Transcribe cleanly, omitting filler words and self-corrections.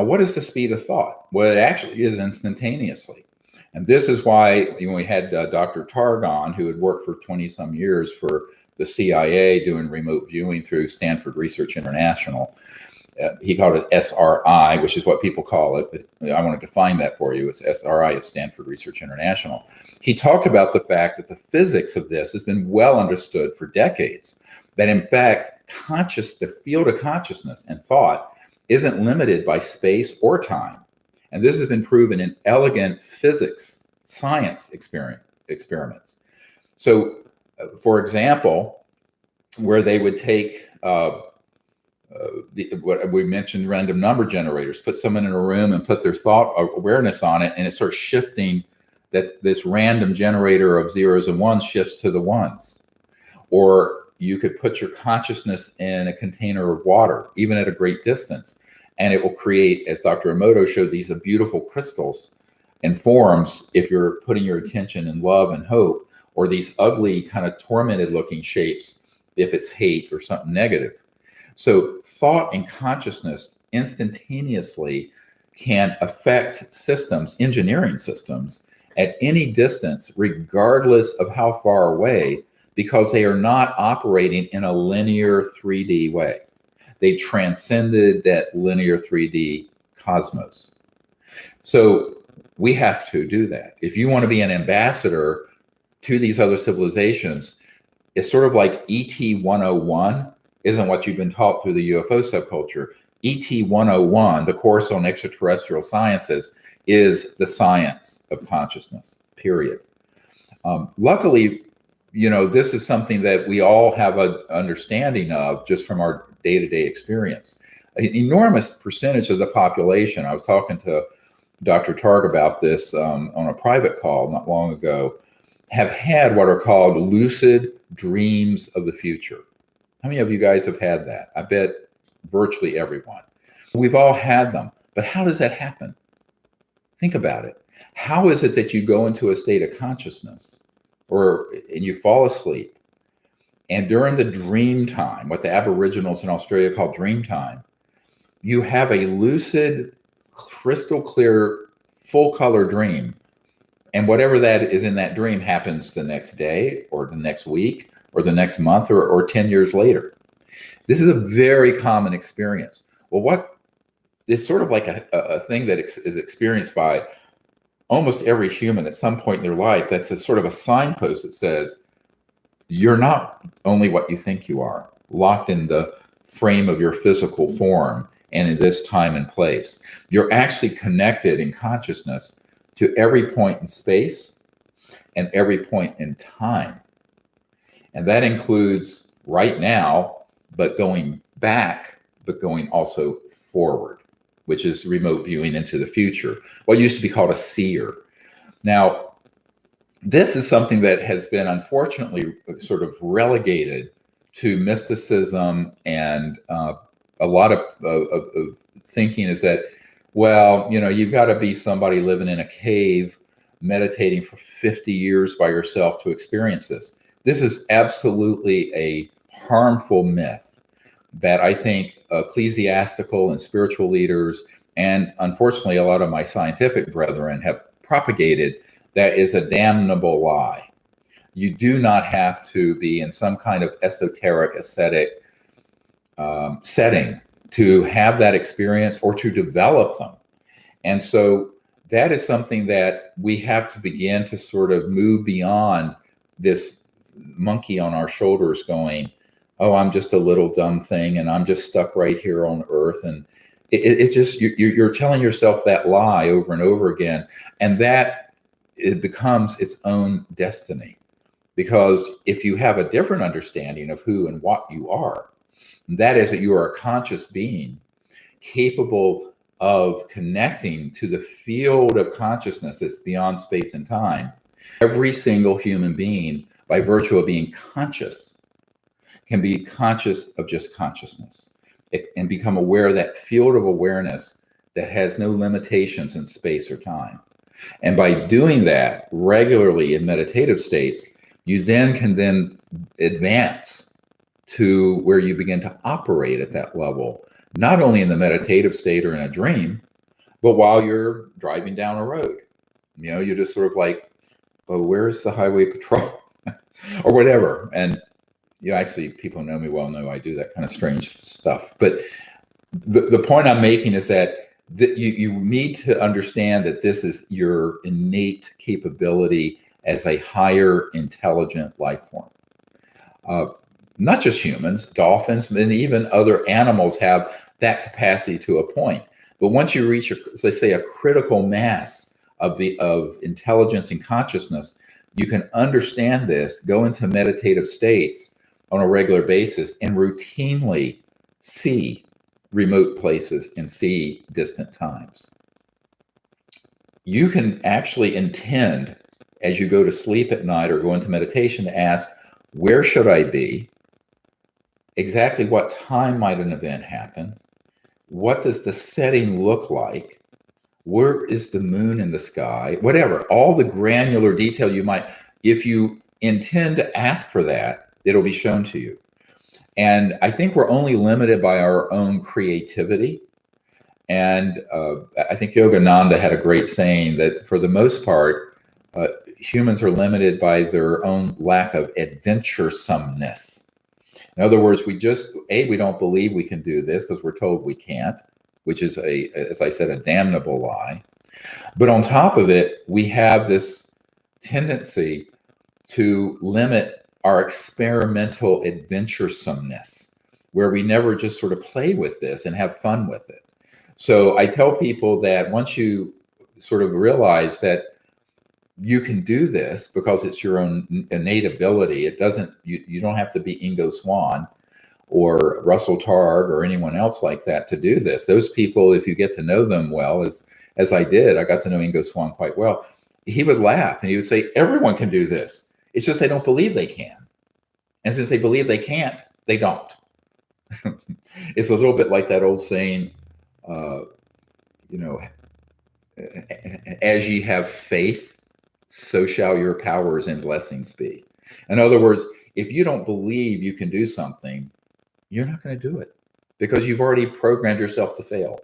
what is the speed of thought? Well, it actually is instantaneously. And this is why when we had Dr. Targ on, who had worked for 20 some years for the CIA doing remote viewing through Stanford Research International. He called it SRI, which is what people call it, but I want to define that for you. It's SRI, it's Stanford Research International. He talked about the fact that the physics of this has been well understood for decades, that in fact, the field of consciousness and thought isn't limited by space or time. And this has been proven in elegant physics, science experiments. So, for example, where they would take what we mentioned, random number generators, put someone in a room and put their thought awareness on it, and it starts shifting, that this random generator of zeros and ones shifts to the ones. Or you could put your consciousness in a container of water, even at a great distance, and it will create, as Dr. Emoto showed, these beautiful crystals and forms if you're putting your attention in love and hope, or these ugly kind of tormented looking shapes if it's hate or something negative. So thought and consciousness instantaneously can affect systems, engineering systems, at any distance, regardless of how far away, because they are not operating in a linear 3D way. They transcended that linear 3D cosmos. So we have to do that. If you want to be an ambassador to these other civilizations, it's sort of like ET 101 isn't what you've been taught through the UFO subculture. ET 101, the course on extraterrestrial sciences, is the science of consciousness, period. Luckily, this is something that we all have an understanding of just from our day-to-day experience. An enormous percentage of the population, I was talking to Dr. Targ about this on a private call not long ago, have had what are called lucid dreams of the future. How many of you guys have had that? I bet virtually everyone. We've all had them, but how does that happen? Think about it. How is it that you go into a state of consciousness and you fall asleep, and during the dream time, what the Aboriginals in Australia call dream time, you have a lucid, crystal clear, full color dream, and whatever that is in that dream happens the next day or the next week or the next month or 10 years later. This is a very common experience. Well, it's sort of like a thing that is experienced by almost every human at some point in their life. That's a sort of a signpost that says, you're not only what you think you are, locked in the frame of your physical form and in this time and place. You're actually connected in consciousness to every point in space and every point in time. And that includes right now, but going back, but going also forward, which is remote viewing into the future, what used to be called a seer. Now, this is something that has been unfortunately sort of relegated to mysticism, and a lot of thinking is that, well, you've got to be somebody living in a cave, meditating for 50 years by yourself to experience this. This is absolutely a harmful myth that I think ecclesiastical and spiritual leaders, and unfortunately a lot of my scientific brethren, have propagated. That is a damnable lie. You do not have to be in some kind of esoteric, ascetic setting to have that experience or to develop them. And so that is something that we have to begin to sort of move beyond this monkey on our shoulders going, oh, I'm just a little dumb thing and I'm just stuck right here on earth. And it's just, you're telling yourself that lie over and over again. And that it becomes its own destiny. Because if you have a different understanding of who and what you are, that is that you are a conscious being capable of connecting to the field of consciousness that's beyond space and time. Every single human being, by virtue of being conscious, can be conscious of just consciousness and become aware of that field of awareness that has no limitations in space or time. And by doing that regularly in meditative states, you can advance to where you begin to operate at that level, not only in the meditative state or in a dream, But while you're driving down a road, you're just sort of like, oh, where's the highway patrol or whatever. And actually, people know me well know I do that kind of strange stuff. But the point I'm making is that you need to understand that this is your innate capability as a higher intelligent life form. Not just humans, dolphins, and even other animals have that capacity to a point. But once you reach, as they say, a critical mass of intelligence and consciousness, you can understand this, go into meditative states on a regular basis, and routinely see remote places and see distant times. You can actually intend, as you go to sleep at night or go into meditation, to ask, where should I be? Exactly what time might an event happen? What does the setting look like? Where is the moon in the sky? Whatever, all the granular detail you might, if you intend to ask for that, it'll be shown to you. And I think we're only limited by our own creativity. And I think Yogananda had a great saying that for the most part, humans are limited by their own lack of adventuresomeness. In other words, we don't believe we can do this because we're told we can't, which is as I said, a damnable lie. But on top of it, we have this tendency to limit our experimental adventuresomeness, where we never just sort of play with this and have fun with it. So I tell people that once you sort of realize that you can do this because it's your own innate ability, you don't have to be Ingo Swann or Russell Targ or anyone else like that to do this. Those people, if you get to know them well, as I did, I got to know Ingo Swann quite well. He would laugh and he would say, everyone can do this. It's just they don't believe they can. And since they believe they can't, they don't. It's a little bit like that old saying, as ye have faith, so shall your powers and blessings be. In other words, if you don't believe you can do something, you're not going to do it because you've already programmed yourself to fail.